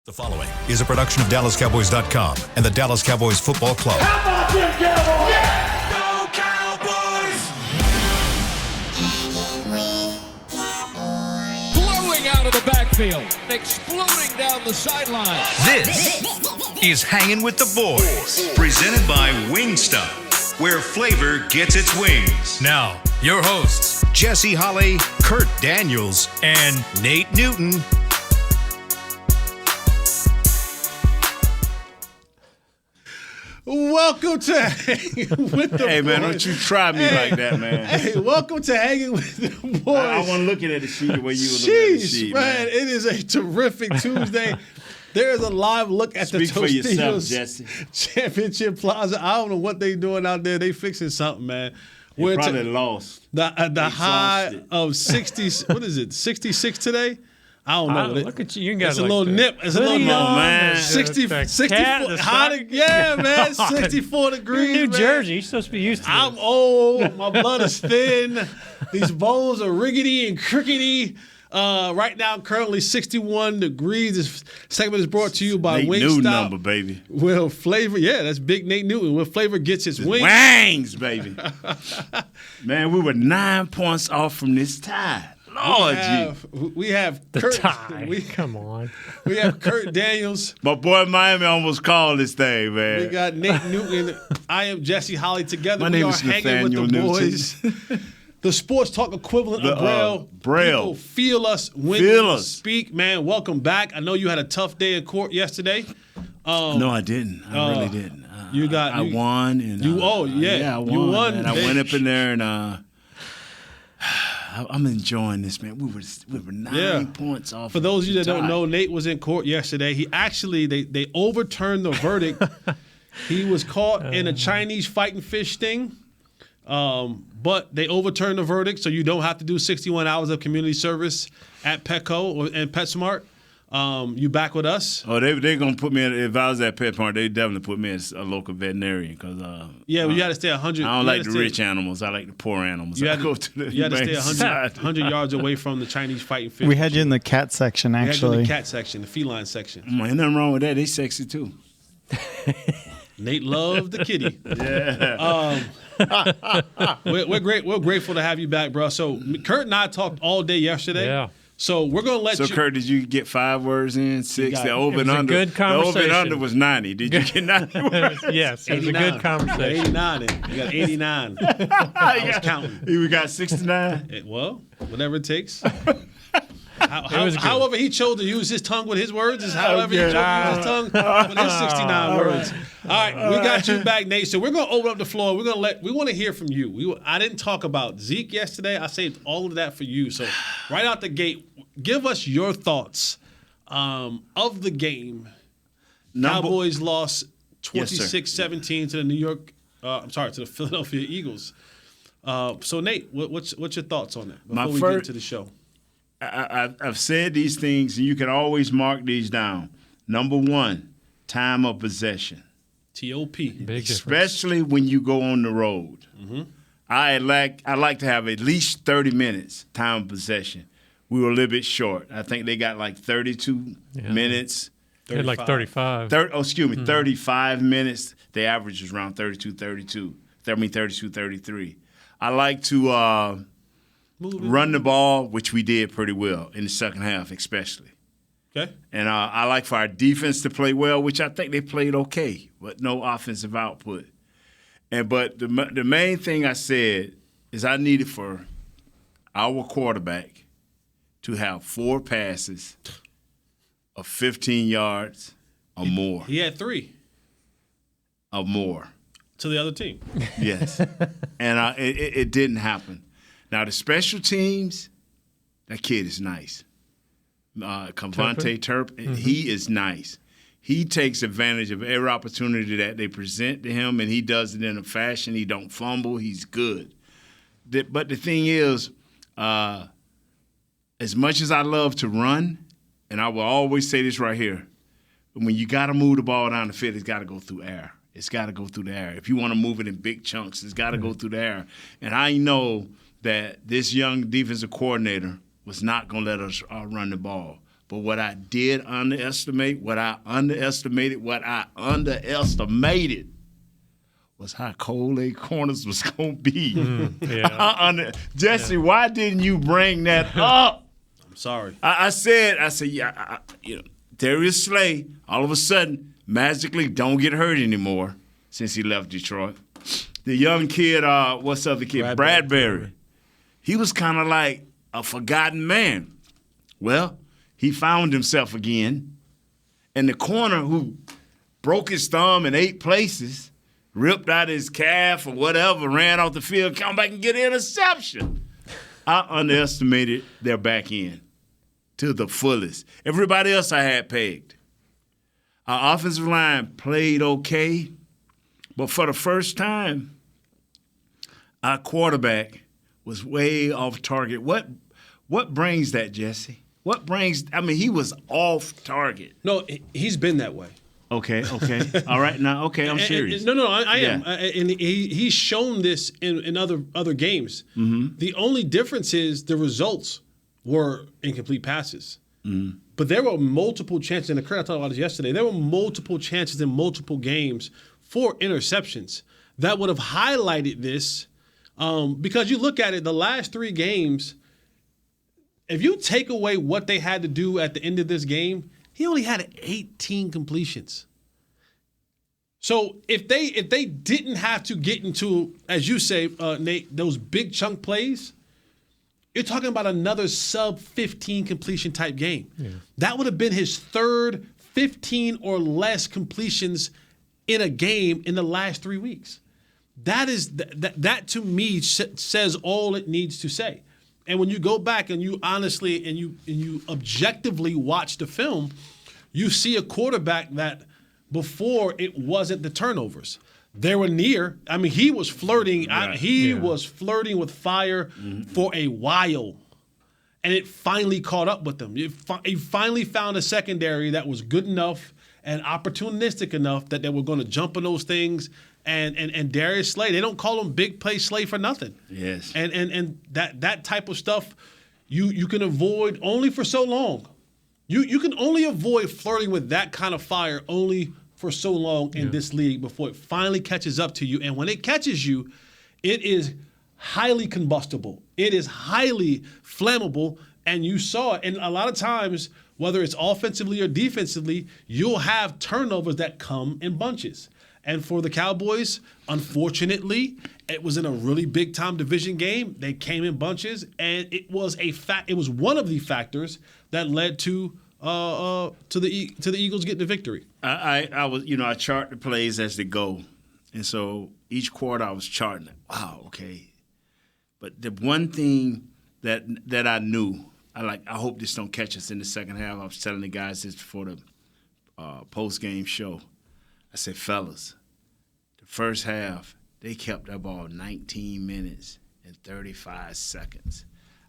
The following is a production of DallasCowboys.com and the Dallas Cowboys Football Club. How about them Cowboys? Yeah! Go Cowboys! Blowing out of the backfield, exploding down the sideline. This is Hangin' with the Boys, presented by Wingstop, where flavor gets its wings. Now, your hosts, Jesse Holley, Kurt Daniels, and Nate Newton. Welcome to Hanging with the Boys. Hey, man, don't you try me like that, man. Hey, welcome to Hanging with the Boys. I wasn't looking at the sheet the way you were looking at the sheet, man. It is a terrific Tuesday. There is a live look at Speak the for yourself, Tostitos Jesse. Championship Plaza. I don't know what they doing out there. They fixing something, man. You're probably lost. The high of 60, what is it, 66 today? I don't know. Look at you. You got it's a little nip. It's a little man. 64 hot, yeah, man. 64 degrees. New man. Jersey. You're supposed to be used to I'm this. old. My blood is thin. These bowls are rickety and crickety. Right now, currently 61 degrees. This segment is brought to you by Nate Wingstop. Newton number, baby. Will Flavor, yeah, that's Big Nate Newton. Will Flavor gets his wings. Wangs, baby. Man, we were 9 points off from this tie. Lord, we have The Kurt, tie. Come on. We have Kurt Daniels. my boy Miami almost called this thing, We man. got Nate Newton. I am Jesse Holley. Together My we name are is hanging with the Nathaniel boys. The sports talk equivalent of Braille. Braille. People feel us when Feel we us. speak. Man, welcome back. I know you had a tough day in court yesterday. No, I didn't. I really didn't. I won. And, you- oh, yeah. Yeah, I won. You won, And I baby. went up in there and I'm enjoying this, man. We were 9 points off. For those of you that the don't tie. know, Nate was in court yesterday. He actually, they overturned the verdict. He was caught in a Chinese fighting fish sting, but they overturned the verdict, so you don't have to do 61 hours of community service at Petco and PetSmart. You back with us? Oh, they're gonna put me in. If I was at PetSmart, they definitely put me as a local veterinarian because Yeah, well, you had to stay 100. I don't like the rich animals. I like the poor animals. You I had, go to the you had to stay humane 100, society. 100 yards away from the Chinese fighting fish. We had you in the cat section, We had you in actually. the cat section, the feline section. Ain't nothing wrong with that. They sexy too. Nate loved the kitty. Yeah. We're great. We're grateful to have you back, bro. So Kurt and I talked all day yesterday. Yeah. So we're gonna let So, you. Kurt, did you get 5 words in? 6? got The it. over It and was a under. good The over and conversation. under was 90. Did you get 90 words? Yes, it was a 89. good conversation. 89. You got 89. I was counting. We got 69. Well, whatever it takes. was good. However he chose to use his tongue with his words is however he chose to use his tongue with his 69 words. All right, we got you back, Nate. So we're gonna open up the floor. We want to hear from you. I didn't talk about Zeke yesterday. I saved all of that for you. So right out the gate, give us your thoughts of the game. Cowboys lost Yes, sir. 26-17 to the to the Philadelphia Eagles. So Nate, what's your thoughts on that before we get into the show? I've said these things, and you can always mark these down. Number 1, time of possession. TOP. Big difference. Especially when you go on the road. Mm-hmm. I like to have at least 30 minutes time of possession. We were a little bit short. I think they got like 32 minutes. They had like 35. 35 minutes. The average is around 32, 33. I like to run the ball, which we did pretty well in the second half especially. Okay. And I like for our defense to play well, which I think they played okay, but no offensive output. But the main thing I said is I needed for our quarterback to have 4 passes of 15 yards or more. He had 3 Or more. to the other team. Yes. And it didn't happen. Now, the special teams, that kid is nice. Cavante Turpin, he is nice. He takes advantage of every opportunity that they present to him, and he does it in a fashion. He don't fumble. He's good. But the thing is, as much as I love to run, and I will always say this right here, when you got to move the ball down the field, it's got to go through air. It's got to go through the air. If you want to move it in big chunks, it's got to go through the air. And I know that this young defensive coordinator was not going to let us run the ball. But what I did underestimate, what I underestimated was how cold their corners was going to be. Jesse, why didn't you bring that up? I'm sorry. I said, Darius Slay, all of a sudden, magically don't get hurt anymore since he left Detroit. The young kid, what's the other kid? Bradbury. He was kind of like a forgotten man. Well, he found himself again. And the corner who broke his thumb in 8 places, ripped out his calf or whatever, ran off the field, come back and get an interception. I underestimated their back end to the fullest. Everybody else I had pegged. Our offensive line played okay, but for the first time, our quarterback was way off target. What brings that, Jesse? He was off target. No, he's been that way. Okay. All right, now, okay, I'm serious. I am. And he's shown this in other games. Mm-hmm. The only difference is the results were incomplete passes. Mm-hmm. But there were multiple chances, and Kurt, I talked about this yesterday, there were multiple chances in multiple games for interceptions that would have highlighted this because you look at it, the last 3 games, if you take away what they had to do at the end of this game, he only had 18 completions. So if they didn't have to get into, as you say, Nate, those big chunk plays, you're talking about another sub-15 completion type game. Yeah. That would have been his 3rd 15 or less completions in a game in the last 3 weeks. That to me says all it needs to say. And when you go back and you honestly and you objectively watch the film, you see a quarterback that before it wasn't the turnovers. They were near. I mean, he was flirting. Right. Was flirting with fire for a while. And it finally caught up with him. He finally found a secondary that was good enough and opportunistic enough that they were going to jump on those things. And Darius Slay, they don't call him Big Play Slay for nothing. Yes. And that type of stuff you can avoid only for so long. You can only avoid flirting with that kind of fire only for so long in this league before it finally catches up to you. And when it catches you, it is highly combustible. It is highly flammable. And you saw it. And a lot of times, whether it's offensively or defensively, you'll have turnovers that come in bunches. And for the Cowboys, unfortunately, it was in a really big-time division game. They came in bunches, and it was It was one of the factors that led to the Eagles getting the victory. I chart the plays as they go, and so each quarter I was charting it. Wow, okay. But the one thing that I knew, I hope this don't catch us in the second half. I was telling the guys this before the post-game show. I said, fellas, the first half, they kept that ball 19 minutes and 35 seconds.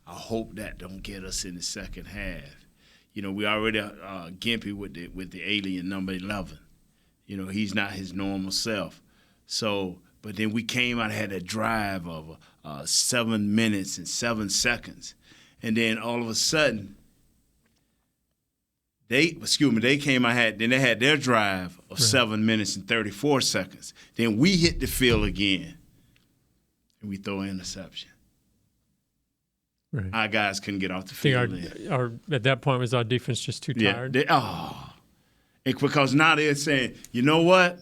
I hope that don't get us in the second half. We already gimpy with the alien number 11. He's not his normal self. So, but then we came out and had a drive of 7 minutes and 7 seconds. And then all of a sudden, they came out, then they had their drive of 7 minutes and 34 seconds. Then we hit the field again, and we throw an interception. Right. Our guys couldn't get off the field. At that point, was our defense just too tired? Because now they're saying, you know what?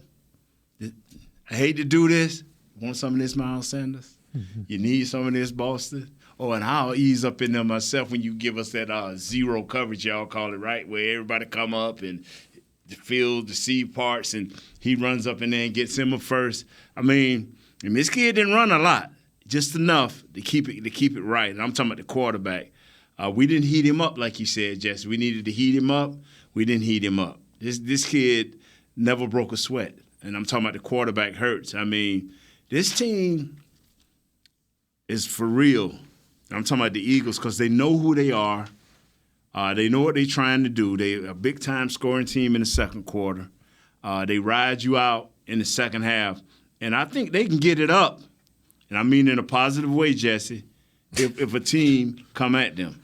I hate to do this. Want some of this, Miles Sanders? Mm-hmm. You need some of this, Boston? And I'll ease up in there myself when you give us that zero coverage, y'all call it, right, where everybody come up and the field, the seed parts, and he runs up in there and gets him a first. And this kid didn't run a lot, just enough to keep it right. And I'm talking about the quarterback. We didn't heat him up like you said, Jesse. We needed to heat him up. We didn't heat him up. This kid never broke a sweat. And I'm talking about the quarterback Hurts. This team is for real. I'm talking about the Eagles because they know who they are. They know what they're trying to do. They're a big-time scoring team in the second quarter. They ride you out in the second half. And I think they can get it up. And I mean in a positive way, Jesse, if a team come at them.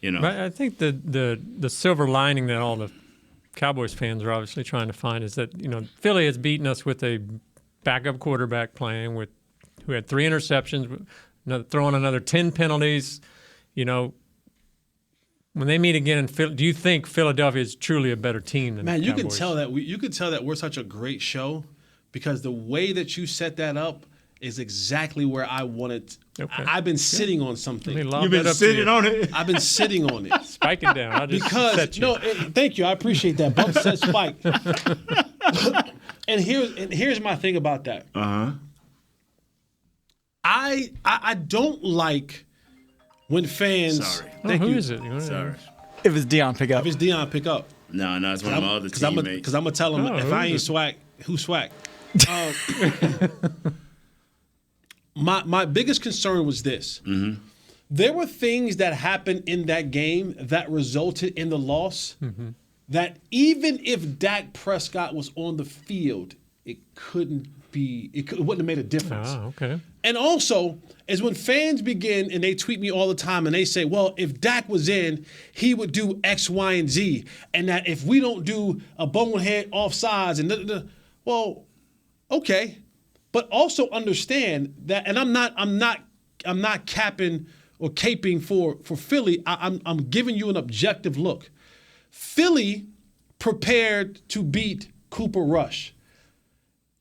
But I think the silver lining that all the Cowboys fans are obviously trying to find is that Philly has beaten us with a backup quarterback playing who had 3 interceptions, throwing another 10 penalties. When they meet again in Philly, do you think Philadelphia is truly a better team than the Cowboys? You can tell that we're such a great show because the way that you set that up is exactly where I wanted. Okay. I've been sitting on something. You've been sitting on it. I've been sitting on it. Spike it down. I just set you. Thank you. I appreciate that. Bump set spike. and here's my thing about that. I don't like when fans. Sorry. Who is it? Sorry. If it's Dion, pick up. If it's Dion, pick up. No, it's one of my other teammates. Because I'm gonna tell him if I ain't swag, who's swag? My biggest concern was this. Mm-hmm. There were things that happened in that game that resulted in the loss that even if Dak Prescott was on the field, it wouldn't have made a difference. Oh, okay. And also, is when fans begin and they tweet me all the time and they say, well, if Dak was in, he would do X, Y, and Z. And that if we don't do a bonehead offsides and well, okay. But also understand that, and I'm not capping or caping for Philly. I'm giving you an objective look. Philly prepared to beat Cooper Rush.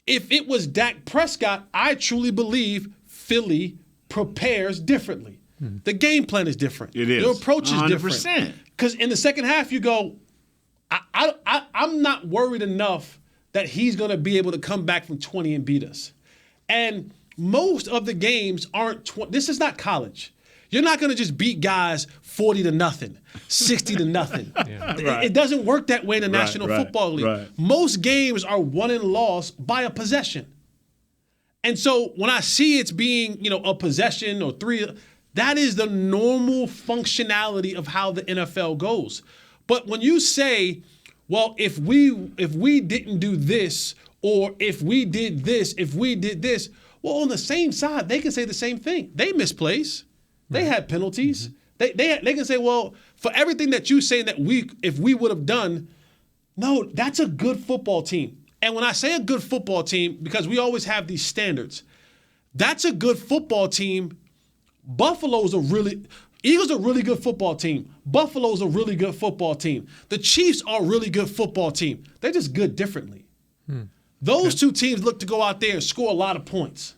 If it was Dak Prescott, I truly believe Philly prepares differently. The game plan is different. It is. The approach is 100%. different. Because in the second half, you go, I'm not worried enough that he's going to be able to come back from 20 and beat us. And most of the games aren't this is not college. You're not going to just beat guys 40-0, 60-0. It doesn't work that way in the National Football League. Right. Most games are won and lost by a possession. And so when I see it's being, a possession or 3, that is the normal functionality of how the NFL goes. But when you say, well, if we didn't do this, or if we did this, well, on the same side, they can say the same thing. They misplaced. They had penalties. They can say, well, for everything that you say that if we would have done, no, that's a good football team. And when I say a good football team, because we always have these standards, that's a good football team. Eagles are a really good football team. Buffalo's a really good football team. The Chiefs are a really good football team. They're just good differently. Those two teams look to go out there and score a lot of points.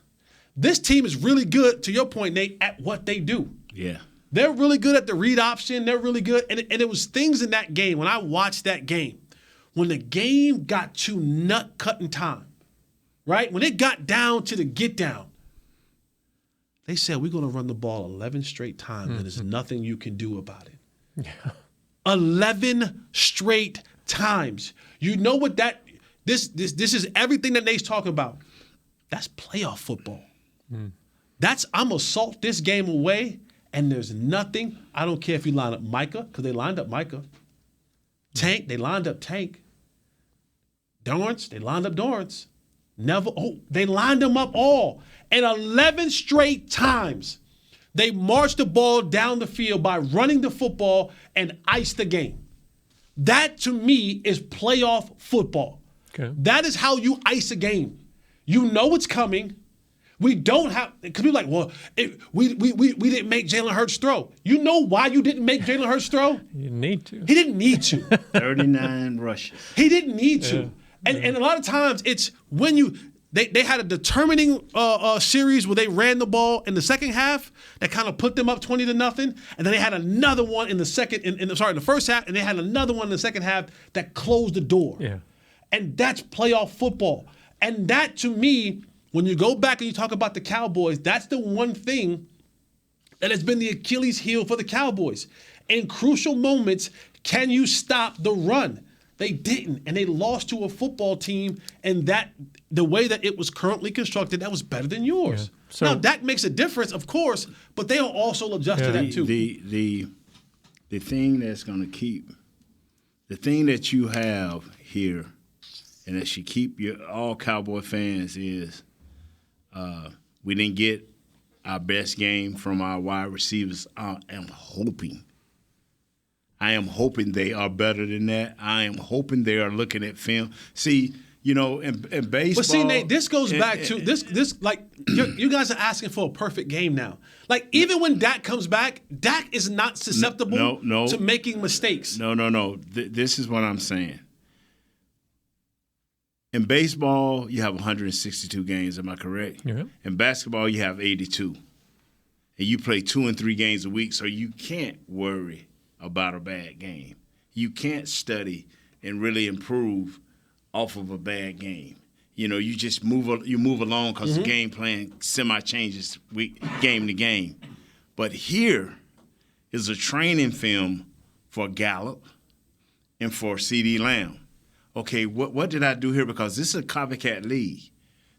This team is really good, to your point, Nate, at what they do. Yeah. They're really good at the read option. They're really good. And it was things in that game, when I watched that game, when the game got to nut-cutting time, right? When it got down to the get down, they said, we're going to run the ball 11 straight times, and there's nothing you can do about it. Yeah. 11 straight times. You know what this is everything that Nate's talking about. That's playoff football. I'm going to salt this game away, and there's nothing. I don't care if you line up Micah, because they lined up Micah. Tank, they lined up Tank. Dorrance, they lined up Dorrance. They lined them up all. And 11 straight times, they marched the ball down the field by running the football and iced the game. That, to me, is playoff football. Okay. That is how you ice a game. You know it's coming. We don't have, because we're like, well, we didn't make Jalen Hurts throw. You know why you didn't make Jalen Hurts throw? You need to. He didn't need to. 39 rushes. He didn't need to. And a lot of times it's when they had a determining series where they ran the ball in the second half that kind of put them up 20-0, and then they had another one in the first half, and they had another one in the second half that closed the door. Yeah. And that's playoff football. And that, to me, when you go back and you talk about the Cowboys, that's the one thing that has been the Achilles heel for the Cowboys. In crucial moments, can you stop the run? They didn't, and they lost to a football team, and that the way that it was currently constructed, that was better than yours. Yeah. So, now, that makes a difference, of course, but they'll also adjust to that too. The thing that's going to keep, the thing that you have here, and that should keep all Cowboy fans is we didn't get our best game from our wide receivers. I'm hoping I am hoping they are better than that. I am hoping they are looking at film. See, in baseball. But see, Nate, this goes back to this. Like you guys are asking for a perfect game now. Like even when Dak comes back, Dak is not susceptible to making mistakes. No. This is what I'm saying. In baseball, you have 162 games. Am I correct? Yeah. In basketball, you have 82. And you play 2 and 3 games a week, so you can't worry about a bad game. You can't study and really improve off of a bad game. You just move along because the game plan semi-changes game to game. But here is a training film for Gallup and for C.D. Lamb. Okay, what did I do here? Because this is a copycat league.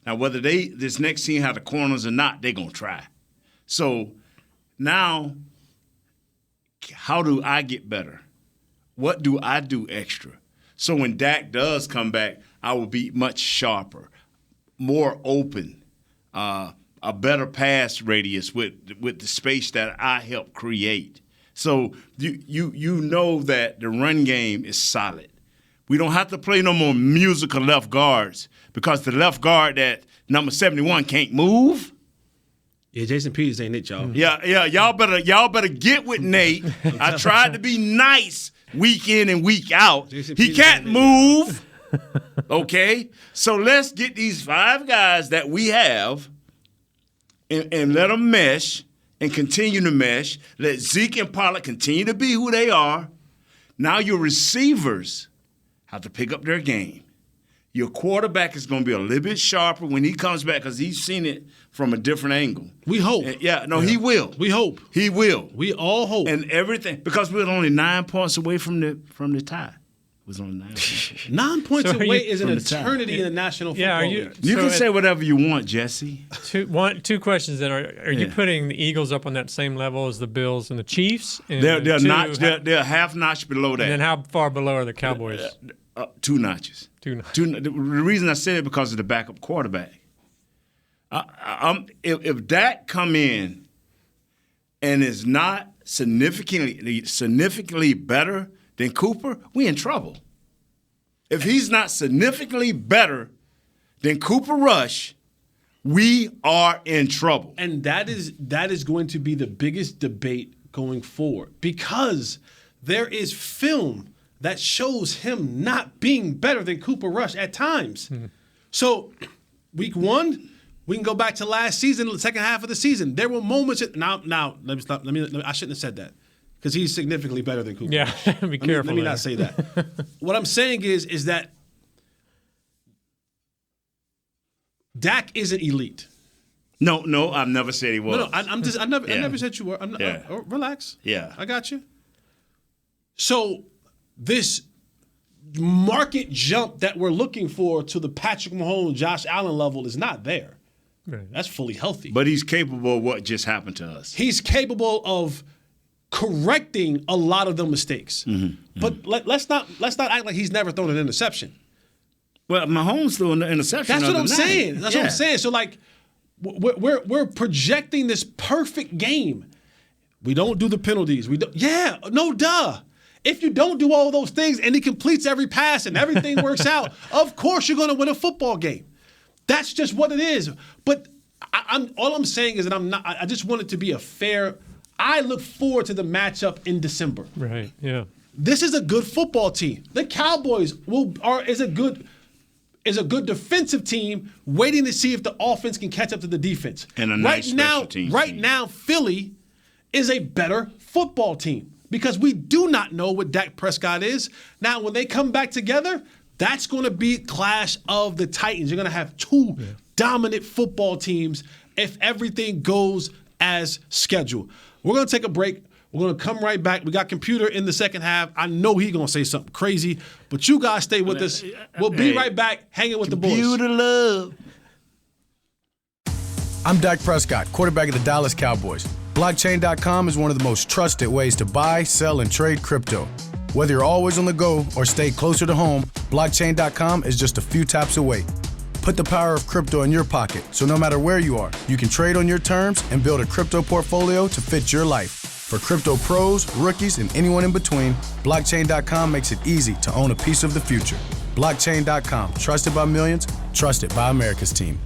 Now, whether this next team have the corners or not, they're going to try. So now, how do I get better? What do I do extra? So when Dak does come back, I will be much sharper, more open, a better pass radius with the space that I help create. So you know that the run game is solid. We don't have to play no more musical left guards because the left guard that number 71 can't move. Yeah, Jason Peters ain't it, y'all. Yeah. Y'all better get with Nate. I tried to be nice week in and week out. He can't move. Okay? So let's get these 5 guys that we have and let them mesh and continue to mesh. Let Zeke and Pollard continue to be who they are. Now your receivers have to pick up their game. Your quarterback is going to be a little bit sharper when he comes back because he's seen it from a different angle. We hope. He will. We hope. He will. We all hope. And everything, because we were only 9 points away from the tie. It was only 9 points. 9 points away is an from the tie. eternity in the National Football League. You can say whatever you want, Jesse. Two questions then. Are you putting the Eagles up on that same level as the Bills and the Chiefs? And they're half notch below that. And then how far below are the Cowboys? 2 notches. The reason I said it because of the backup quarterback. If Dak come in and is not significantly better than Cooper, we in trouble. If he's not significantly better than Cooper Rush, we are in trouble. And that is going to be the biggest debate going forward because there is film that shows him not being better than Cooper Rush at times. Mm-hmm. So, week 1, we can go back to last season, the second half of the season. There were moments. Now, let me stop. I shouldn't have said that because he's significantly better than Cooper Rush. Be careful. Let me not say that. What I'm saying is that Dak isn't elite. No, I've never said he was. No, I never said you were. Relax. Yeah, I got you. So, this market jump that we're looking for to the Patrick Mahomes, Josh Allen level is not there. Right. That's fully healthy. But he's capable of what just happened to us. He's capable of correcting a lot of the mistakes. Mm-hmm. But let's not act like he's never thrown an interception. Well, Mahomes threw an interception. That's what I'm saying. That's what I'm saying. So like, we're projecting this perfect game. We don't do the penalties. Duh. If you don't do all those things and he completes every pass and everything works out, of course you're going to win a football game. That's just what it is. But all I'm saying is that I just want it to be a fair. I look forward to the matchup in December. Right. Yeah. This is a good football team. The Cowboys is a good defensive team waiting to see if the offense can catch up to the defense. And a nice special team. Right now, Philly is a better football team. Because we do not know what Dak Prescott is. Now, when they come back together, that's going to be clash of the Titans. You're going to have 2 dominant football teams if everything goes as scheduled. We're going to take a break. We're going to come right back. We got Computer in the second half. I know he's going to say something crazy, but you guys stay with us. We'll be right back hanging with the boys. Computer love. I'm Dak Prescott, quarterback of the Dallas Cowboys. Blockchain.com is one of the most trusted ways to buy, sell, and trade crypto. Whether you're always on the go or stay closer to home, Blockchain.com is just a few taps away. Put the power of crypto in your pocket, so no matter where you are, you can trade on your terms and build a crypto portfolio to fit your life. For crypto pros, rookies, and anyone in between, blockchain.com makes it easy to own a piece of the future. Blockchain.com, trusted by millions, trusted by America's team.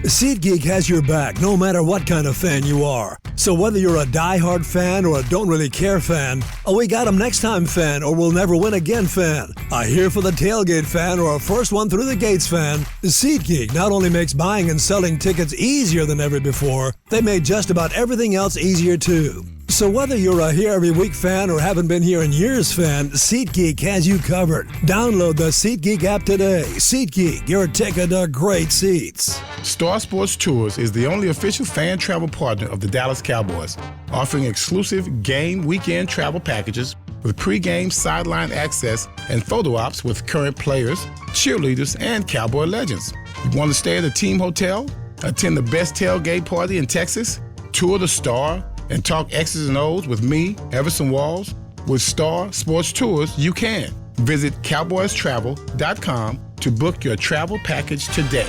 SeatGeek has your back no matter what kind of fan you are. So whether you're a die-hard fan or a don't really care fan, a we got 'em next time fan or we'll never win again fan, a here for the tailgate fan or a first one through the gates fan, SeatGeek not only makes buying and selling tickets easier than ever before, they made just about everything else easier too. So whether you're a here every week fan or haven't been here in years fan, SeatGeek has you covered. Download the SeatGeek app today. SeatGeek, your ticket to great seats. Star Sports Tours is the only official fan travel partner of the Dallas Cowboys, offering exclusive game weekend travel packages with pre-game sideline access and photo ops with current players, cheerleaders, and Cowboy legends. You want to stay at a team hotel, attend the best tailgate party in Texas, tour the Star, and talk X's and O's with me, Everson Walls? With Star Sports Tours, you can. Visit cowboystravel.com to book your travel package today.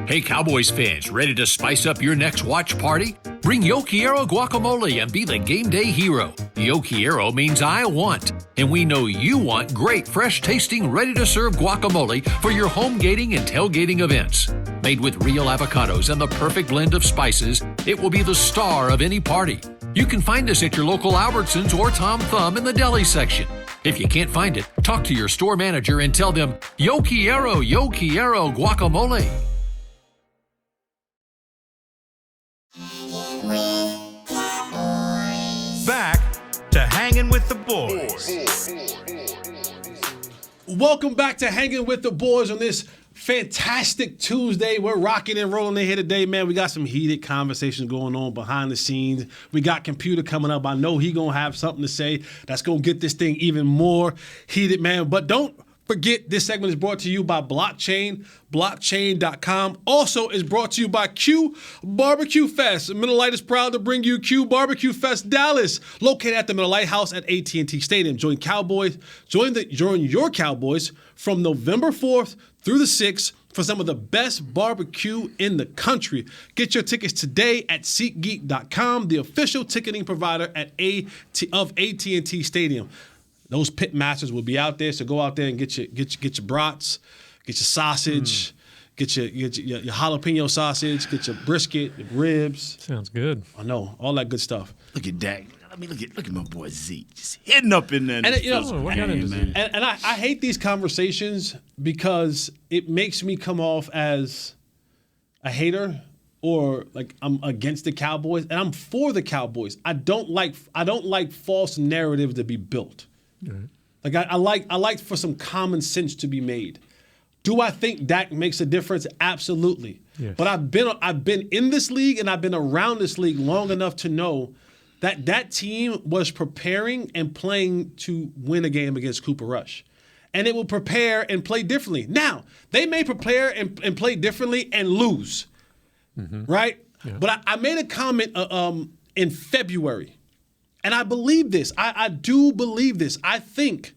Hey Cowboys fans, ready to spice up your next watch party? Bring Yo Quiero guacamole and be the game day hero. Yo Quiero means I want, and we know you want great, fresh-tasting, ready-to-serve guacamole for your home gating and tailgating events. Made with real avocados and the perfect blend of spices, it will be the star of any party. You can find us at your local Albertsons or Tom Thumb in the deli section. If you can't find it, talk to your store manager and tell them, Yo Quiero guacamole. Back to Hangin' with the Boys. Welcome back to Hanging with the Boys on this fantastic Tuesday. We're rocking and rolling in here today, man. We got some heated conversations going on behind the scenes. We got Computer coming up. I know he gonna have something to say that's gonna get this thing even more heated, man. But don't forget, this segment is brought to you by Blockchain. Blockchain.com also is brought to you by Q Barbecue Fest. Miller Lite is proud to bring you Q Barbecue Fest Dallas, located at the Miller Lite House at AT&T Stadium. Join your Cowboys from November 4th through the 6th for some of the best barbecue in the country. Get your tickets today at SeatGeek.com, the official ticketing provider of AT&T Stadium. Those pit masters will be out there, so go out there and get your brats, get your sausage, get your jalapeno sausage, get your brisket, your ribs. Sounds good. I know, all that good stuff. Look at that. I mean, look at my boy Zeke just hitting up in there. And I I hate these conversations because it makes me come off as a hater or like I'm against the Cowboys, and I'm for the Cowboys. I don't like false narratives to be built. Right. Like I like for some common sense to be made. Do I think Dak makes a difference? Absolutely. Yes. But I've been in this league and I've been around this league long enough to know that team was preparing and playing to win a game against Cooper Rush. And it will prepare and play differently. Now, they may prepare and play differently and lose, right? Yeah. But I made a comment in February. And I believe this. I do believe this. I think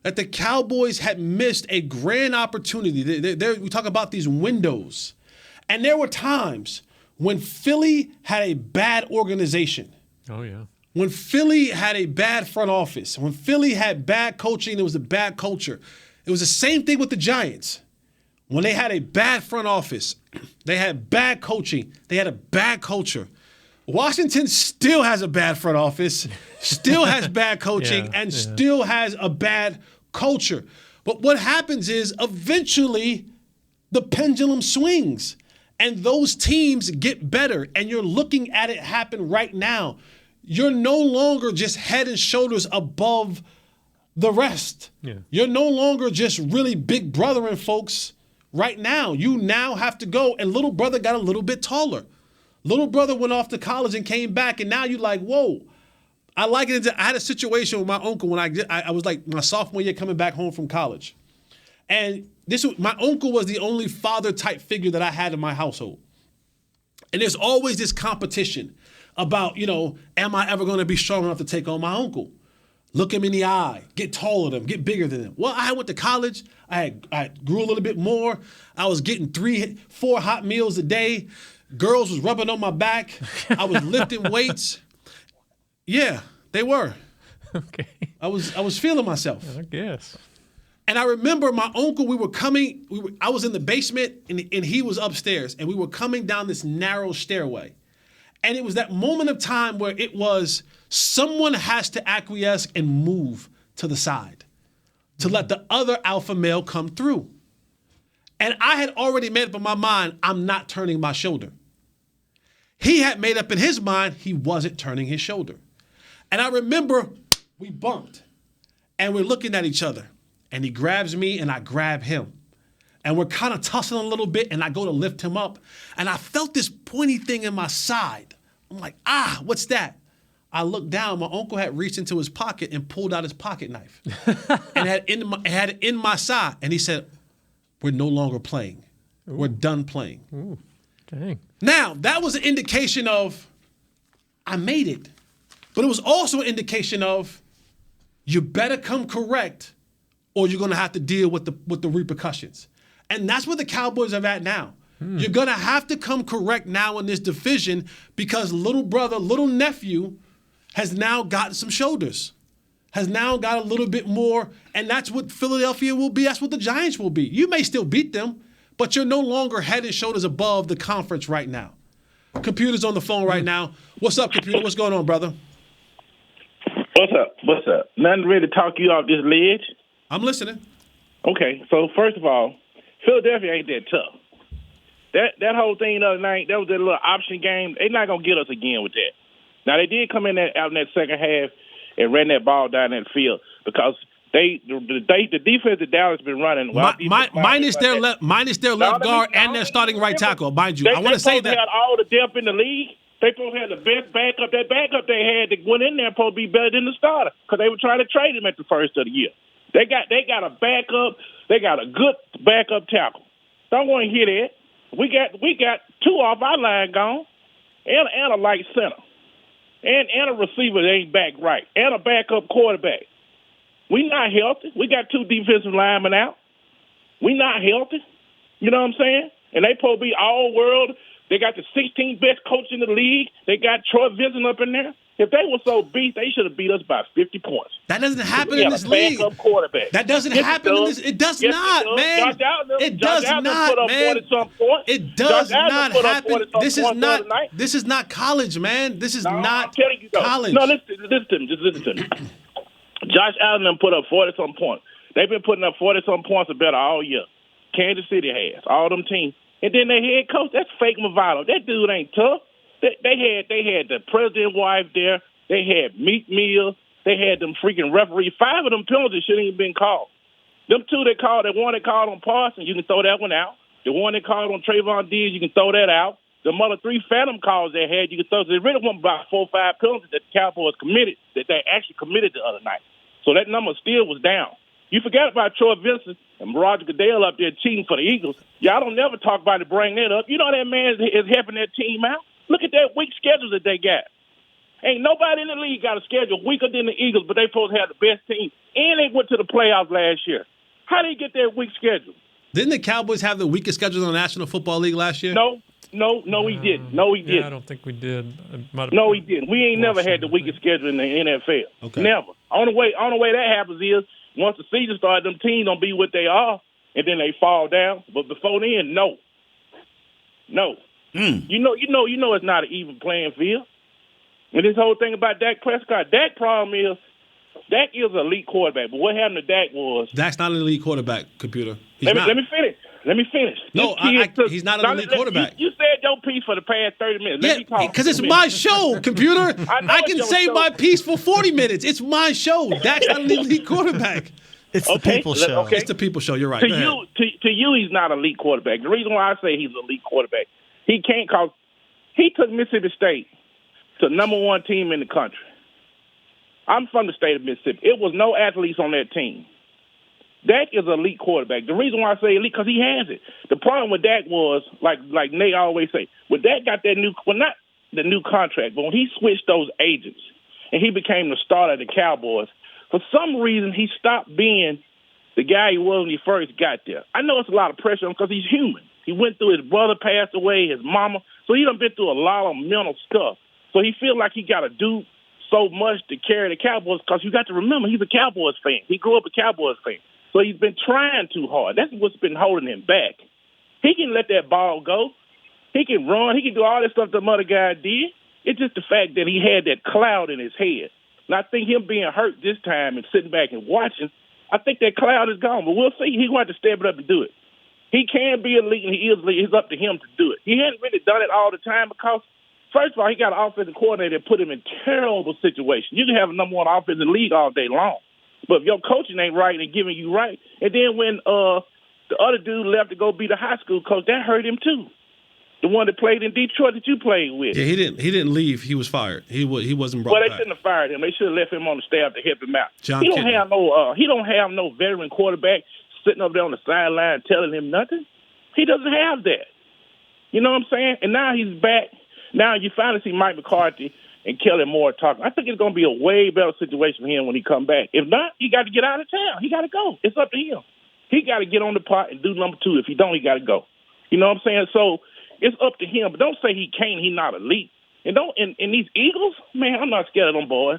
that the Cowboys had missed a grand opportunity. We talk about these windows. And there were times when Philly had a bad organization. Oh, yeah. When Philly had a bad front office. When Philly had bad coaching, it was a bad culture. It was the same thing with the Giants. When they had a bad front office, they had bad coaching, they had a bad culture. Washington still has a bad front office, still has bad coaching, and still has a bad culture. But what happens is eventually the pendulum swings and those teams get better, and you're looking at it happen right now. You're no longer just head and shoulders above the rest. Yeah. You're no longer just really big brothering folks right now. You now have to go, and little brother got a little bit taller. Little brother went off to college and came back, and now you're like, whoa. I like it. I had a situation with my uncle when I was like my sophomore year coming back home from college. And my uncle was the only father-type figure that I had in my household. And there's always this competition about, am I ever going to be strong enough to take on my uncle? Look him in the eye, get taller than him, get bigger than him. Well, I went to college. I grew a little bit more. I was getting 3-4 hot meals a day. Girls was rubbing on my back. I was lifting weights. Yeah, they were. Okay. I was feeling myself. I guess. And I remember my uncle, I was in the basement and he was upstairs, and we were coming down this narrow stairway. And it was that moment of time where it was someone has to acquiesce and move to the side to let the other alpha male come through. And I had already made up in my mind, I'm not turning my shoulder. He had made up in his mind he wasn't turning his shoulder. And I remember we bumped and we're looking at each other. And he grabs me and I grab him. And we're kind of tussling a little bit and I go to lift him up. And I felt this pointy thing in my side. I'm like, what's that? I looked down. My uncle had reached into his pocket and pulled out his pocket knife. And had it in my side. And he said, we're no longer playing. Ooh. We're done playing. Ooh, dang. Now, that was an indication of I made it. But it was also an indication of you better come correct or you're going to have to deal with the repercussions. And that's where the Cowboys are at now. You're going to have to come correct now in this division because little brother, little nephew has now gotten some shoulders, has now got a little bit more, and that's what Philadelphia will be. That's what the Giants will be. You may still beat them, but you're no longer head and shoulders above the conference right now. Computer's on the phone right now. What's up, Computer? What's going on, brother? What's up? Nothing ready to talk you off this ledge? I'm listening. Okay, so first of all, Philadelphia ain't that tough. That whole thing the other night, that was that little option game. They're not going to get us again with that. Now, they did come out in that second half and ran that ball down that field because the defense that Dallas been running. Minus their left guard and their starting right tackle, mind you. I want to say that. They had all the depth in the league. They supposed to have the best backup. That backup they had that went in there supposed to be better than the starter because they were trying to trade him at the first of the year. They got a backup. They got a good backup tackle. Don't want to hear that. We got two off our line gone, and a light center, and a receiver that ain't back right, and a backup quarterback. We not healthy. We got two defensive linemen out. We not healthy. You know what I'm saying? And they supposed to be all world. They got the 16th best coach in the league. They got Troy Vincent up in there. If they were so beat, they should have beat us by 50 points. That doesn't happen in this league. Quarterback. That doesn't happen in this. It does not, man. It does not, man. It does not happen. This is not college, man. This is not college. No, listen to me. Just listen to me. Josh Allen put up 40-some points. They've been putting up 40-some points or better all year. Kansas City has. All them teams. And then their head coach, that's fake Movado. That dude ain't tough. They had the president's wife there. They had Meat Meal. They had them freaking referees. 5 of them penalties shouldn't even been called. Them two they called, the one they called on Parsons, you can throw that one out. The one they called on Trayvon Diggs, you can throw that out. The other 3 phantom calls they had, you can throw. They really want about 4 or 5 penalties that the Cowboys committed, that they actually committed the other night. So that number still was down. You forgot about Troy Vincent and Roger Goodell up there cheating for the Eagles. Y'all don't never talk about it, bring that up. You know that man is helping that team out. Look at that weak schedule that they got. Ain't nobody in the league got a schedule weaker than the Eagles, but they supposed to have the best team. And they went to the playoffs last year. How did they get that weak schedule? Didn't the Cowboys have the weakest schedule in the National Football League last year? No, we didn't. No, we didn't. I don't think we did. No, we didn't. We ain't never had the weakest schedule in the NFL. Okay. Never. Only way that happens is once the season starts, them teams don't be what they are, and then they fall down. But before then, no. You know it's not an even playing field. And this whole thing about Dak Prescott, Dak problem is Dak is an elite quarterback. But what happened to Dak was Dak's not an elite quarterback, Computer. Let me finish. No, he's not an elite quarterback. You said your piece for the past 30 minutes. Let me talk. Because it's my show, Computer. I can say my piece for 40 minutes. It's my show. Dak's not an elite quarterback. It's the people show. Okay. It's the people show. You're right. To you, he's not an elite quarterback. The reason why I say he's an elite quarterback, he can't cause. He took Mississippi State to number 1 team in the country. I'm from the state of Mississippi. It was no athletes on that team. Dak is an elite quarterback. The reason why I say elite, because he has it. The problem with Dak was, like Nate always say, when Dak got that not the new contract, but when he switched those agents and he became the starter of the Cowboys, for some reason he stopped being the guy he was when he first got there. I know it's a lot of pressure on him because he's human. He went through, his brother passed away, his mama, so he done been through a lot of mental stuff. So he feel like he got to do so much to carry the Cowboys because you got to remember he's a Cowboys fan. He grew up a Cowboys fan. So he's been trying too hard. That's what's been holding him back. He can let that ball go. He can run. He can do all that stuff the other guy did. It's just the fact that he had that cloud in his head. And I think him being hurt this time and sitting back and watching, I think that cloud is gone. But we'll see. He's going to have to step it up and do it. He can be elite, and he is elite. It's up to him to do it. He hasn't really done it all the time because, first of all, he got an offensive coordinator that put him in terrible situations. You can have a number one offense in the league all day long. But if your coaching ain't right and giving you right, and then when the other dude left to go be the high school coach, that hurt him too. The one that played in Detroit that you played with. Yeah, he didn't leave. He was fired. He wasn't brought back. Well, they shouldn't have fired him. They should have left him on the staff to help him out. He don't have no veteran quarterback sitting up there on the sideline telling him nothing. He doesn't have that. You know what I'm saying? And now he's back. Now you finally see Mike McCarthy and Kelly Moore talking. I think it's going to be a way better situation for him when he come back. If not, he got to get out of town. He got to go. It's up to him. He got to get on the pot and do number two. If he don't, he got to go. You know what I'm saying? So it's up to him. But don't say he can't. He's not elite. And these Eagles, man, I'm not scared of them boys.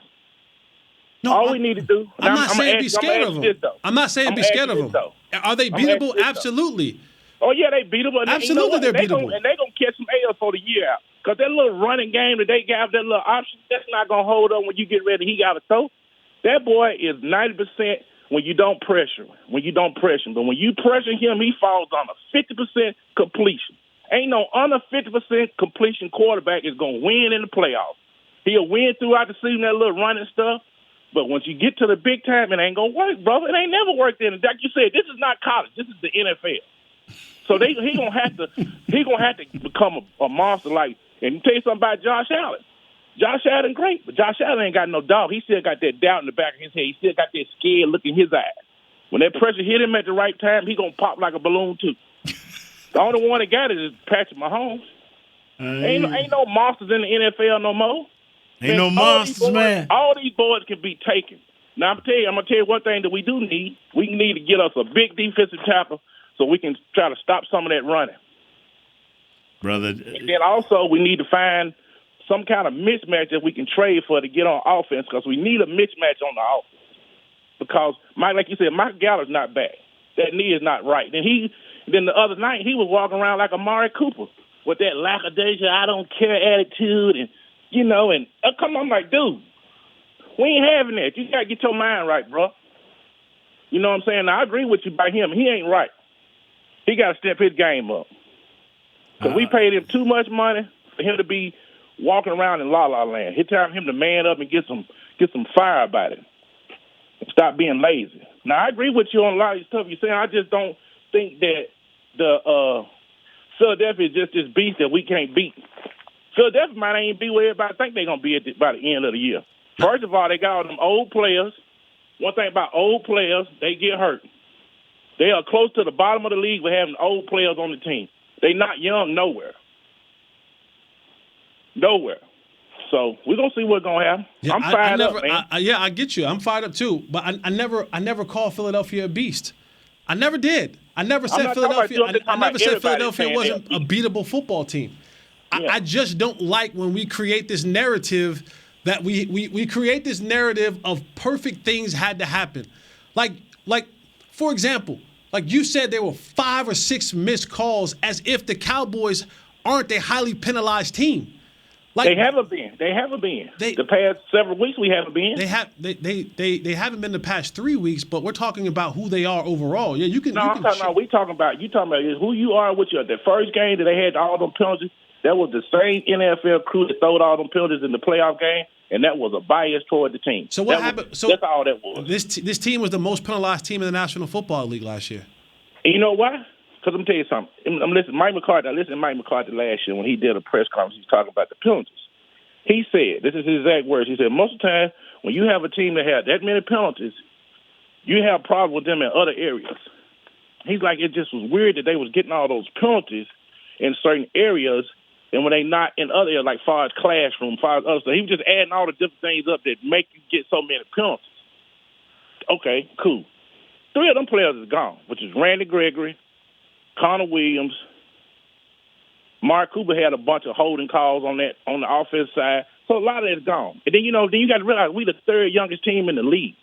No, all we need to do. I'm not saying be scared of them. I'm not saying be scared of them. Are they beatable? Absolutely. Oh, yeah, they beatable. Absolutely, they're beatable. And they're going to catch some L's for the year out. Because that little running game that they got, that little option, that's not going to hold on when you get ready. He got to throw. That boy is 90% when you don't pressure him. But when you pressure him, he falls on a 50% completion. Ain't no under 50% completion quarterback is going to win in the playoffs. He'll win throughout the season, that little running stuff. But once you get to the big time, it ain't going to work, brother. It ain't never worked in. Like you said, this is not college. This is the NFL. So he gonna have to become a monster. Like, and tell you something about Josh Allen. Josh Allen great, but Josh Allen ain't got no dog. He still got that doubt in the back of his head. He still got that scared look in his eyes. When that pressure hit him at the right time, he gonna pop like a balloon too. The only one that got it is Patrick Mahomes. Ain't no monsters in the NFL no more. Ain't no monsters, man. All these boys can be taken. Now I'm gonna tell you one thing that we do need. We need to get us a big defensive tackle so we can try to stop some of that running. Brother. And then also we need to find some kind of mismatch that we can trade for to get on offense because we need a mismatch on the offense. Because, Mike, like you said, Mike Gallup's not back. That knee is not right. Then the other night he was walking around like Amari Cooper with that lackadaisical, I don't care attitude. And, come on, I'm like, dude, we ain't having that. You got to get your mind right, bro. You know what I'm saying? Now, I agree with you about him. He ain't right. He got to step his game up. Because we paid him too much money for him to be walking around in la-la land. It's time for him to man up and get some fire about it. And stop being lazy. Now, I agree with you on a lot of stuff you're saying. I just don't think that the Philadelphia is just this beast that we can't beat. Philadelphia might ain't be where everybody think they're going to be by the end of the year. First of all, they got all them old players. One thing about old players, they get hurt. They are close to the bottom of the league with having old players on the team. They not young nowhere. So we're gonna see what's gonna happen. Yeah, I'm fired up, man. I get you. I'm fired up too. But I never called Philadelphia a beast. I never did. I never said Philadelphia. I never said Philadelphia wasn't a beatable football team. Yeah. I just don't like when we create this narrative that we create this narrative of perfect things had to happen. Like for example, like you said, there were 5 or 6 missed calls as if the Cowboys aren't a highly penalized team. Like, they haven't been. The past several weeks we haven't been. They haven't been the past 3 weeks, but we're talking about who they are overall. Yeah, you can. I'm talking about. You talking about who you are. With you. The first game that they had all them penalties, that was the same NFL crew that throwed all them penalties in the playoff game, and that was a bias toward the team. So what happened? That's all that was. This team was the most penalized team in the National Football League last year. And you know why? Because I'm going to tell you something. I'm listening. Mike McCarthy. I listened to Mike McCarthy last year when he did a press conference. He was talking about the penalties. He said, this is his exact words. He said, most of the time when you have a team that has that many penalties, you have problems with them in other areas. He's like, it just was weird that they was getting all those penalties in certain areas and when they not in other areas, like far as classroom, far as other stuff. He was just adding all the different things up that make you get so many penalties. Okay, cool. 3 of them players is gone, which is Randy Gregory, Connor Williams. Mark Cooper had a bunch of holding calls on the offense side. So a lot of it's gone. And then, then you got to realize we the third youngest team in the league.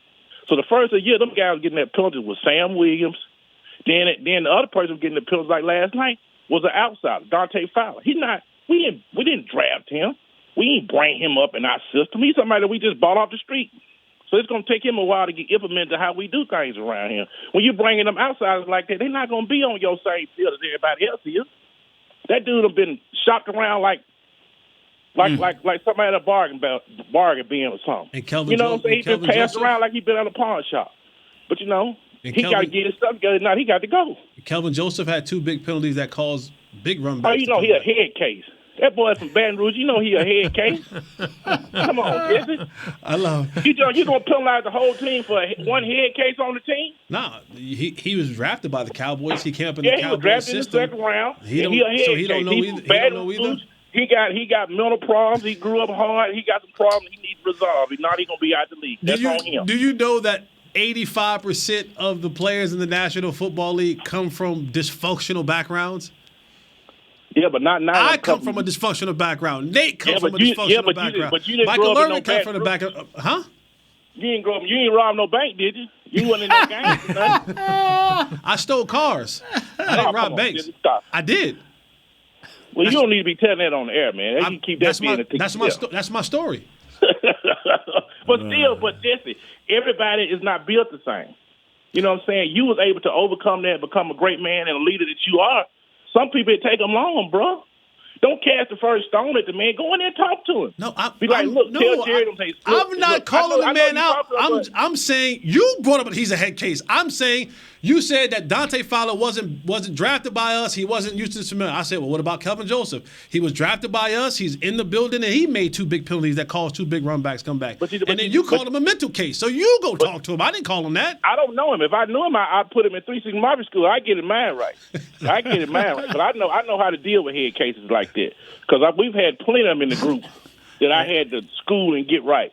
So the first of the year, them guys getting their penalties was Sam Williams. Then the other person getting the penalties like last night was an outsider, Dante Fowler. We didn't draft him. We didn't bring him up in our system. He's somebody that we just bought off the street. So it's going to take him a while to get implemented to how we do things around here. When you're bringing them outsiders like that, they're not going to be on your same field as everybody else is. That dude have been shopped around like somebody at a bargain bin or something. And Kelvin, you know what I'm saying? He been passed around like he been at a pawn shop. But he got to get his stuff together. Now he got to go. Kelvin Joseph had 2 big penalties that caused big run backs. He a head case. That boy from Baton Rouge, he a head case. Come on, Jesse. I love it. You going to penalize the whole team for one head case on the team? Nah, he was drafted by the Cowboys. He came up in the Cowboys he was drafted system. in the second round. He don't know either. He got mental problems. He grew up hard. He got some problems he needs resolved. He's not going to be out the league. That's on him. Do you know that 85% of the players in the National Football League come from dysfunctional backgrounds? Yeah, but not now. I come from a dysfunctional background. Nate comes from a dysfunctional background. But you didn't Michael grow up Irvin in no comes from the background. Huh? You didn't rob no bank, did you? You wasn't in no gang. I stole cars. I didn't rob banks. I did. Well, you don't need to be telling that on the air, man. You keep that that's my story. But Jesse, everybody is not built the same. You know what I'm saying? You was able to overcome that, become a great man and a leader that you are. Some people, it take them long, bro. Don't cast the first stone at the man. Go in there and talk to him. No, tell Jerry. I'm not calling the man out. I'm saying you brought up he's a head case. I'm saying you said that Dante Fowler wasn't drafted by us. He wasn't used to this familiar. I said, well, what about Kelvin Joseph? He was drafted by us. He's in the building, and he made 2 big penalties that caused 2 big run backs come back. And then you called him a mental case. So you go talk to him. I didn't call him that. I don't know him. If I knew him, I'd put him in 3-6 Marvin School. I get his mind right. But I know how to deal with head cases like that because we've had plenty of them in the group that I had to school and get right.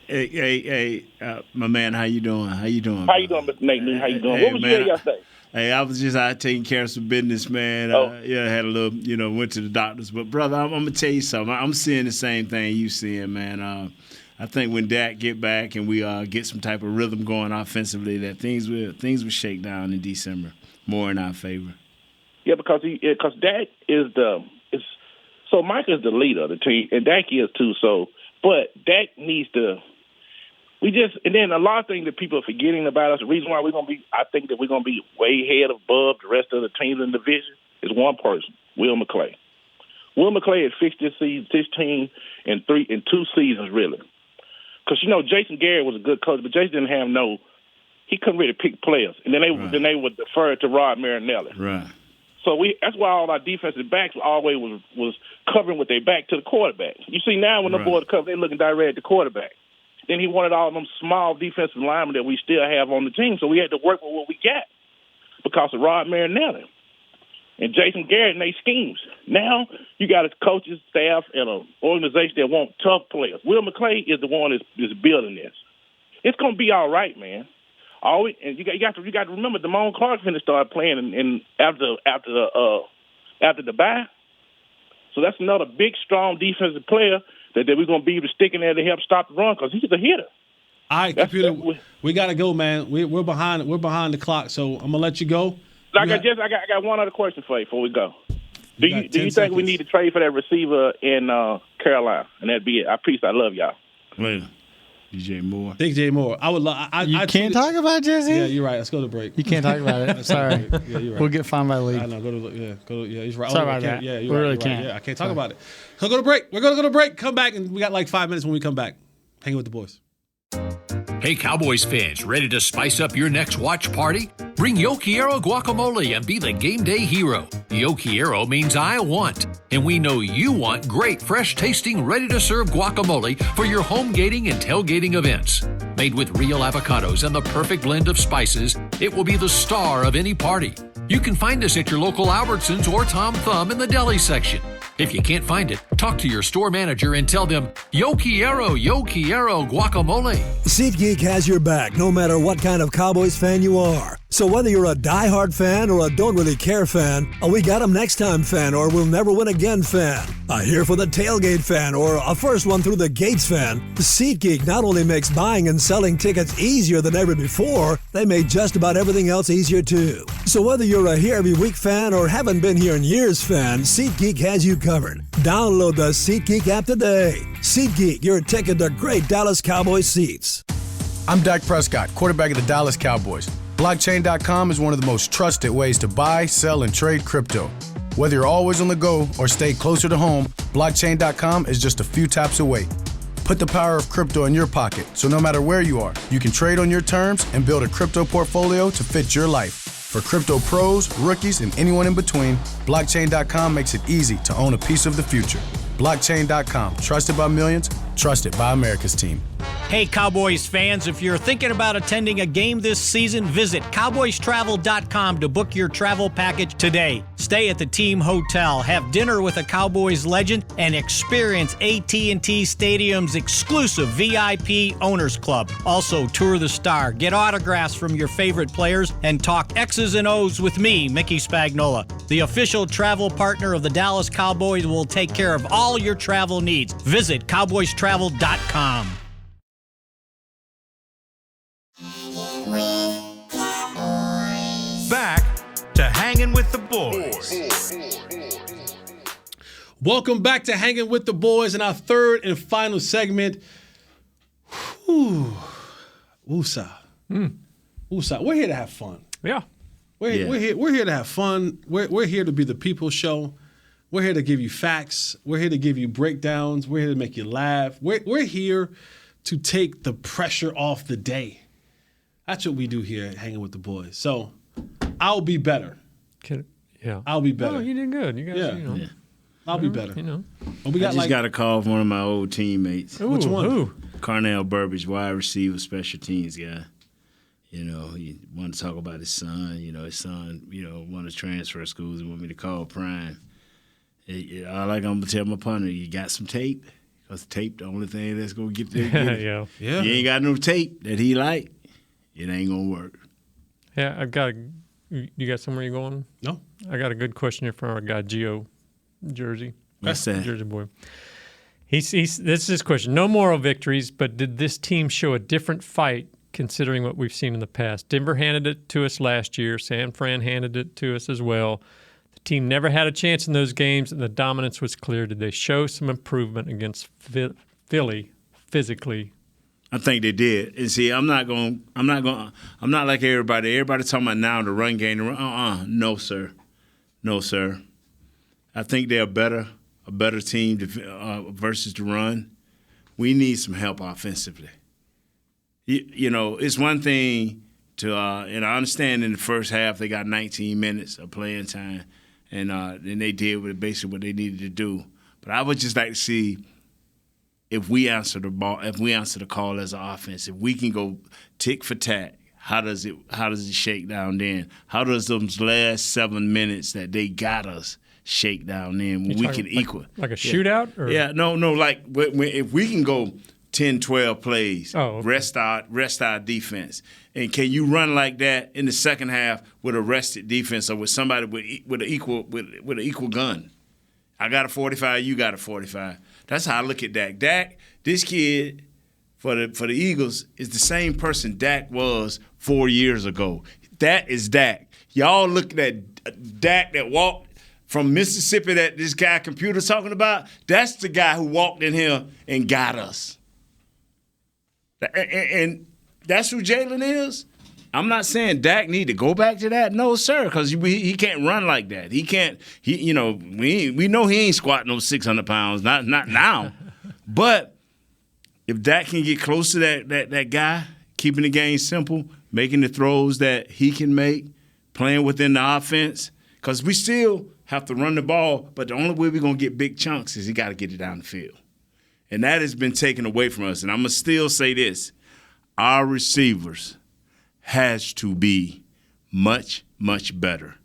Hey, my man, how you doing? How you doing, Mr. Nate? How you doing? What was you yesterday? Hey, I was just out taking care of some business, man. Had a little, went to the doctors. But, brother, I'm going to tell you something. I'm seeing the same thing you seeing, man. I think when Dak get back and we get some type of rhythm going offensively, that things will shake down in December more in our favor. Yeah, because Dak is so Mike is the leader of the team, and Dak is too. So, but Dak needs to. And then a lot of things that people are forgetting about us. The reason why I think that we're gonna be way ahead above the rest of the teams in the division is one person, Will McClay. Will McClay had fixed this team in 2 seasons, really. Because Jason Garrett was a good coach, but Jason didn't have he couldn't really pick players, and then they would defer to Rod Marinelli. Right. So that's why all our defensive backs always was covering with their back to the quarterback. You see now when the boys cover, they're looking direct at the quarterback. Then he wanted all of them small defensive linemen that we still have on the team, so we had to work with what we got because of Rod Marinelli and Jason Garrett and their schemes. Now you got a coaching staff and an organization that want tough players. Will McClay is the one that's building this. It's going to be all right, man. And you got to remember, Damone Clark finna start playing after the bye. So that's another big, strong defensive player that we're gonna be able to stick in there to help stop the run because he's a hitter. All right, computer, we gotta go, man. We're behind the clock, so I'm gonna let you go. I got one other question for you before we go. Do you think we need to trade for that receiver in Carolina? And that'd be it. I love y'all. Later. DJ Moore. DJ Moore. I would love. You can't talk about it, Jesse? Yeah, you're right. Let's go to break. You can't talk about it. Sorry. Yeah, you're right. We'll get fined by the league. I know. Yeah, he's right. Sorry about that. Yeah, we really can't. Yeah, I can't talk about it. So go to break. We're going to go to break. Come back, and we got like 5 minutes when we come back. Hanging with the boys. Hey, Cowboys fans, ready to spice up your next watch party? Bring Yo Quiero guacamole and be the game day hero. Yo Quiero means I want, and we know you want great, fresh-tasting, ready-to-serve guacamole for your home gating and tailgating events. Made with real avocados and the perfect blend of spices, it will be the star of any party. You can find us at your local Albertsons or Tom Thumb in the deli section. If you can't find it, talk to your store manager and tell them, Yo Quiero guacamole. SeatGeek has your back no matter what kind of Cowboys fan you are. So whether you're a diehard fan or a don't really care fan, a we got 'em next time fan or we'll never win again fan, a here for the tailgate fan or a first one through the gates fan, SeatGeek not only makes buying and selling tickets easier than ever before, they made just about everything else easier too. So whether you're a here every week fan or haven't been here in years fan, SeatGeek has you covered. Download the SeatGeek app today. SeatGeek, your ticket to great Dallas Cowboys seats. I'm Dak Prescott, quarterback of the Dallas Cowboys. Blockchain.com is one of the most trusted ways to buy, sell, and trade crypto. Whether you're always on the go or stay closer to home, Blockchain.com is just a few taps away. Put the power of crypto in your pocket, so no matter where you are, you can trade on your terms and build a crypto portfolio to fit your life. For crypto pros, rookies, and anyone in between, Blockchain.com makes it easy to own a piece of the future. Blockchain.com, trusted by millions, trusted by America's team. Hey, Cowboys fans, if you're thinking about attending a game this season, visit cowboystravel.com to book your travel package today. Stay at the team hotel, have dinner with a Cowboys legend, and experience AT&T Stadium's exclusive VIP Owners Club. Also, tour the Star, get autographs from your favorite players, and talk X's and O's with me, Mickey Spagnola. The official travel partner of the Dallas Cowboys will take care of all your travel needs. Visit cowboystravel.com. Back to Hangin' with the Boys. Welcome back to Hanging with the Boys in our third and final segment. Woosah. Woosah. We're here to have fun. Yeah. We're here to have fun. We're here to be the people show. We're here to give you facts. We're here to give you breakdowns. We're here to make you laugh. We're here to take the pressure off the day. That's what we do here at Hanging with the Boys. So I'll be better. Yeah. I'll be better. Oh, you did good. You guys, Yeah. you know. Yeah. I'll be better. You know. Well, we I just got a call from one of my old teammates. Which one? Who? Carnell Burbage, wide receiver, special teams guy. You know, he wanted to talk about his son. You know, his son, wanted to transfer schools and want me to call Prime. All I'm going to tell my punter, you got some tape? Because tape the only thing that's going to get there. Yeah. You ain't got no tape that he like, it ain't going to work. Yeah, I've got you got somewhere you going? No. I got a good question here from our guy, Gio Jersey. What's that? Jersey boy. This is his question. No moral victories, but did this team show a different fight considering what we've seen in the past? Denver handed it to us last year. San Fran handed it to us as well. The team never had a chance in those games, and the dominance was clear. Did they show some improvement against Philly physically? I think they did. And see, I'm not like everybody. Everybody talking about now the run game. No, sir. I think they're a better team versus the run. We need some help offensively. You know, it's one thing to, and I understand in the first half they got 19 minutes of playing time, and they did basically what they needed to do. But I would just like to see if we answer the ball, if we answer the call as an offense, if we can go tick for tack. How does it shake down then? How does those last 7 minutes that they got us shake down then when we can equal? Like a shootout? Or? Yeah, no, like if we can go 10, 12 plays, rest our defense. And can you run like that in the second half with a rested defense or with somebody with an equal gun? I got a 45, you got a 45. That's how I look at Dak. Dak, this kid for the Eagles is the same person Dak was 4 years ago. That is Dak. Y'all look at Dak that walked from Mississippi that this guy computer's talking about. That's the guy who walked in here and got us. And that's who Jalen is. I'm not saying Dak need to go back to that. No, sir, because he can't run like that. He can't. We know he ain't squatting those 600 pounds. Not now. But if Dak can get close to that guy, keeping the game simple, making the throws that he can make, playing within the offense, because we still have to run the ball. But the only way we're gonna get big chunks is he got to get it down the field, and that has been taken away from us. And I'm gonna still say this: our receivers has to be much, much better.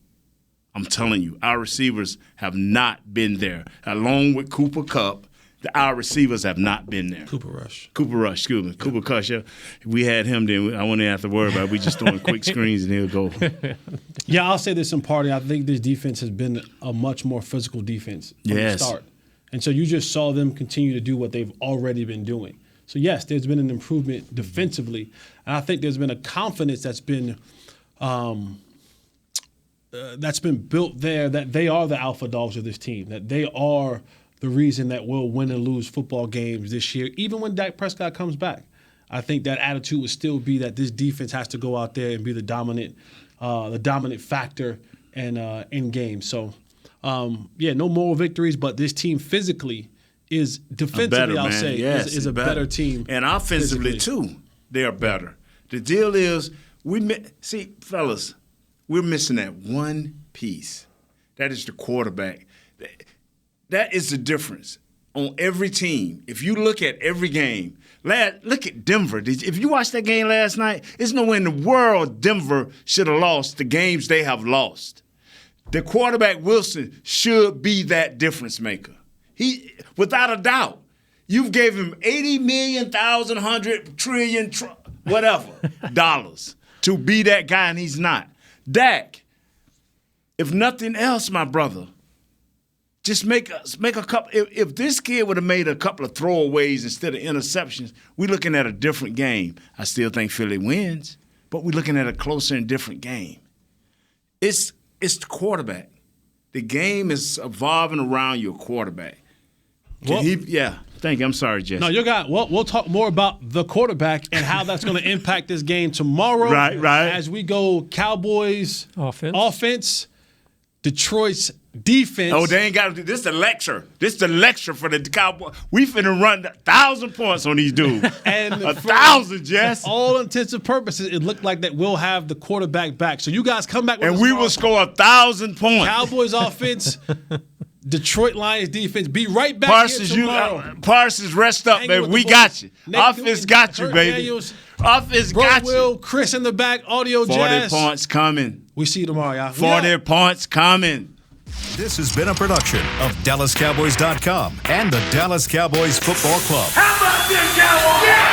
I'm telling you, our receivers have not been there. Along with Cooper Kupp, Our receivers have not been there. Cooper Rush, excuse me. Cooper Rush. We had him then. I wouldn't have to worry about it. We just throwing quick screens and he'll go. Yeah, I'll say this in party. I think this defense has been a much more physical defense from the start. And so you just saw them continue to do what they've already been doing. So, yes, there's been an improvement defensively. And I think there's been a confidence that's been built there that they are the alpha dogs of this team, that they are the reason that we'll win and lose football games this year, even when Dak Prescott comes back. I think that attitude would still be that this defense has to go out there and be the dominant factor and in games. So, no moral victories, but this team physically is defensively, I'll say, is a better team. And offensively, too, they are better. The deal is, fellas, we're missing that one piece. That is the quarterback. That is the difference on every team. If you look at every game, look at Denver. If you watched that game last night, there's nowhere in the world Denver should have lost the games they have lost. The quarterback, Wilson, should be that difference maker. He, without a doubt, you've gave him $80 million, $100 trillion, whatever, dollars to be that guy, and he's not. Dak, if nothing else, my brother, just make a couple. If this kid would have made a couple of throwaways instead of interceptions, we're looking at a different game. I still think Philly wins, but we're looking at a closer and different game. It's the quarterback. The game is evolving around your quarterback. Thank you. I'm sorry, Jesse. No, you got. Well, we'll talk more about the quarterback and how that's going to impact this game tomorrow. Right. As we go, Cowboys offense, Detroit's defense. Oh, they ain't got to do this. Is the lecture. This is the lecture for the Cowboys. We finna run 1,000 points on these dudes. And 1,000, Jess. All intents and purposes, it looked like that we'll have the quarterback back. So you guys come back with and we will score 1,000 points. Cowboys offense. Detroit Lions defense. Be right back here tomorrow. Parsons, rest up, baby. We got you. Offense got you, baby. Daniels, Offense got you. Will, Chris in the back, audio 40 jazz. 40 points coming. We see you tomorrow, y'all. 40 points coming. This has been a production of DallasCowboys.com and the Dallas Cowboys Football Club. How about this, Cowboys? Yeah!